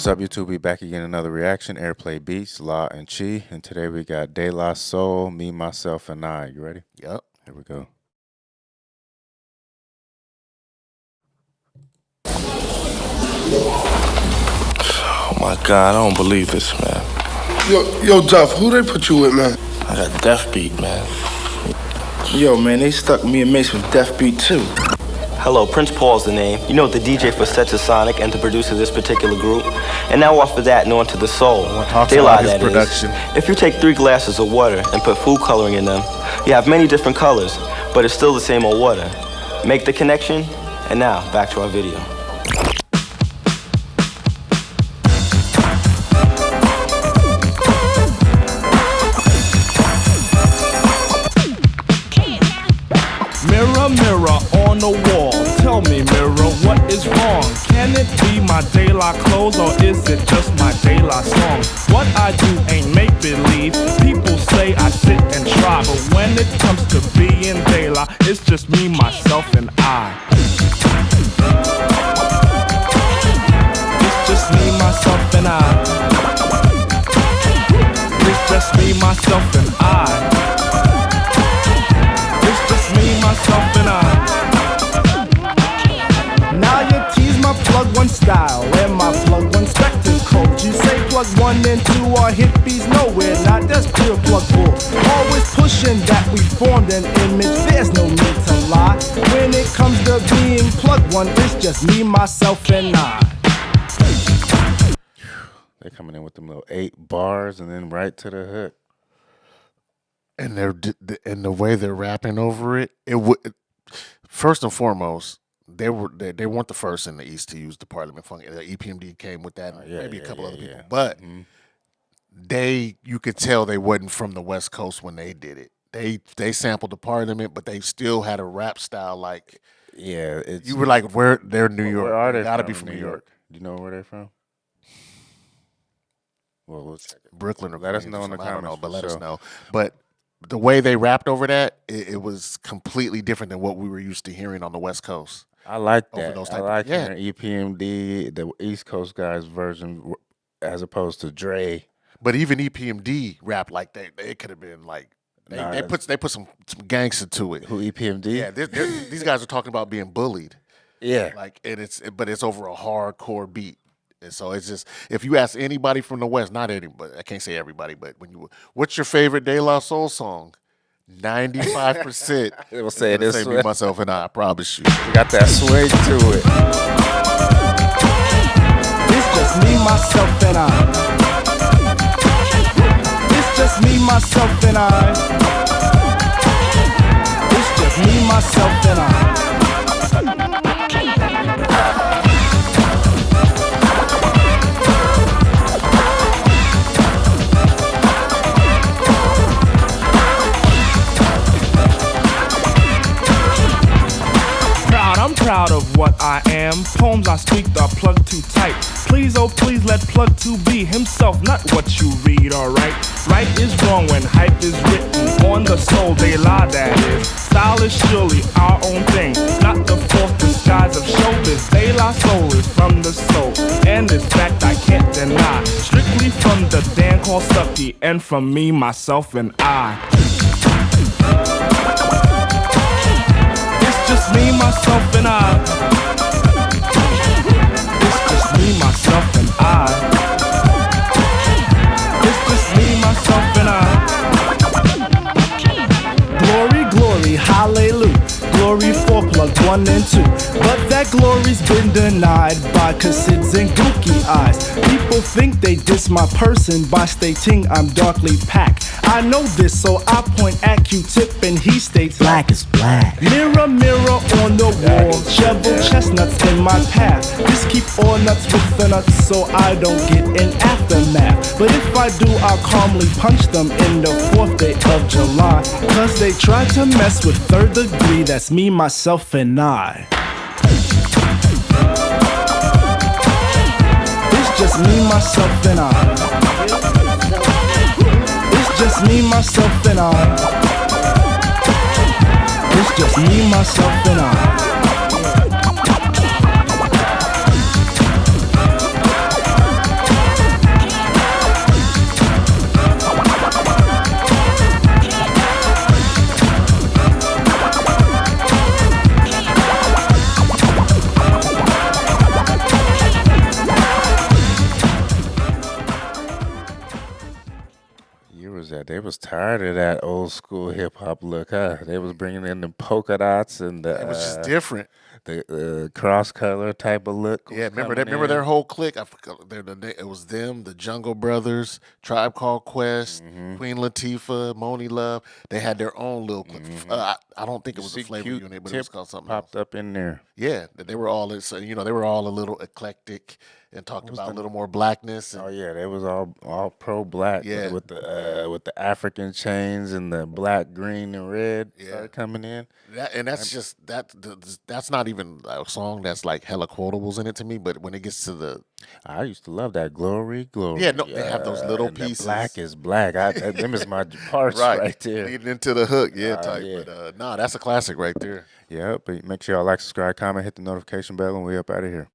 What's up, YouTube? We back again. Another reaction. Airplay Beats, La and Chi. And today we got De La Soul, Me, Myself, and I. You ready? Yep. Here we go. Oh my God, I don't believe this, man. Yo, Duff, who they put you with, man? I got Death Beat, man. Yo, man, they stuck me and Mace with Death Beat too. Hello, Prince Paul's the name. You know, the DJ for Sonic and the producer of this particular group. And now off of that and on to the soul. They lie, that production. If you take 3 glasses of water and put food coloring in them, you have many different colors, but it's still the same old water. Make the connection, and now, back to our video. Mirror, mirror on the wall, tell me, mirror, what is wrong? Can it be my De La clothes, or is it just my De La song? What I do ain't make-believe. People say I sit and try, but when it comes to being De La, it's just me, myself, and I. It's just me, myself, and I. It's just me, myself, and I. It's just me, myself, and I. Now you tease my plug one style and my plug one spectacles. You say plug 1 and 2 are hippies, nowhere, not that's pure plug bull. Always pushing that we formed an image, there's no need to lie. When it comes to being plug 1, it's just me, myself, and I. They're coming in with them little 8 bars and then right to the hook. And the way they're rapping over it, it would first and foremost, they weren't the first in the East to use the Parliament Funk. The EPMD came with that, maybe a couple other people, but you could tell they wasn't from the West Coast when they did it. They sampled the Parliament, but they still had a rap style like you were like, where they're New York. Where are they? Gotta be from New York. Do you know where they're from? Well, we'll check it. Brooklyn or let us Queens know or in the something. I don't comments. know, but let for us sure. know. But the way they rapped over that, it was completely different than what we were used to hearing on the West Coast. I like Over that. those I type of- like yeah. hearing EPMD, the East Coast guys' version, as opposed to Dre. But even EPMD rap like that, it could have been like they put some gangster to it. Who EPMD? Yeah, these guys are talking about being bullied. Yeah. Like but it's over a hardcore beat. And so it's just, if you ask anybody from the West, not anybody, I can't say everybody, but what's your favorite De La Soul song? 95% They will say this Me, Myself, and I promise you. You got that swing to it. It's just me, myself, and I. It's just me, myself, and I. It's just me, myself, and I. I'm proud of what I am. Poems I speak are plugged too tight. Please, oh please, let plug 2 be himself, not what you read, alright? Right is wrong when hype is written on the soul, they lie, that is. Style is surely our own thing, not the false disguise of showbiz. De La Soul is from the soul, and this fact I can't deny. Strictly from the Dan called Stucky, and from me, myself, and I. It's just me, myself, and I. It's just me, myself, and I. It's just me, myself, and I. Glory, glory, hallelujah. Glory for plug 1 and 2. But that glory's been denied by cassids and gookie eyes. People think they diss my person by stating I'm darkly packed. I know this, so I point at Q-Tip and he states black is black. Mirror, mirror on the wall, shovel chestnuts in my path. Just keep all nuts with the nuts so I don't get an aftermath. But if I do, I'll calmly punch them in the 4th day of July. Cause they tried to mess with 3rd degree, that's me, myself, and I. It's just me, myself, and I. It's just me, myself, and I. It's just me, myself, and I. was tired of that old school hip hop look, huh? They was bringing in the polka dots and It was just the different. cross color type of look. Yeah, was remember coming that? Remember in. their whole clique? I forgot. It was them, the Jungle Brothers, Tribe Called Quest, Mm-hmm. Queen Latifah, Moni Love. They had their own little clique. I don't think it was a See, flavor Cute unit, but it was Tip called something else. popped up in there. Yeah, they were all so they were all a little eclectic and talked about a little more blackness. And, Oh yeah, they was all pro black. Yeah. with the African chains and the black, green, and red Yeah. started coming in. that's just that's not even a song that's like hella quotables in it to me. But when it gets to the I used to love that glory. Yeah, no, they have those little and the pieces. black is black. Them is my parts right there. leading into the hook, type. yeah. But nah, that's a classic right there. Yeah, but make sure y'all like, subscribe, comment, hit the notification bell, and we up out of here.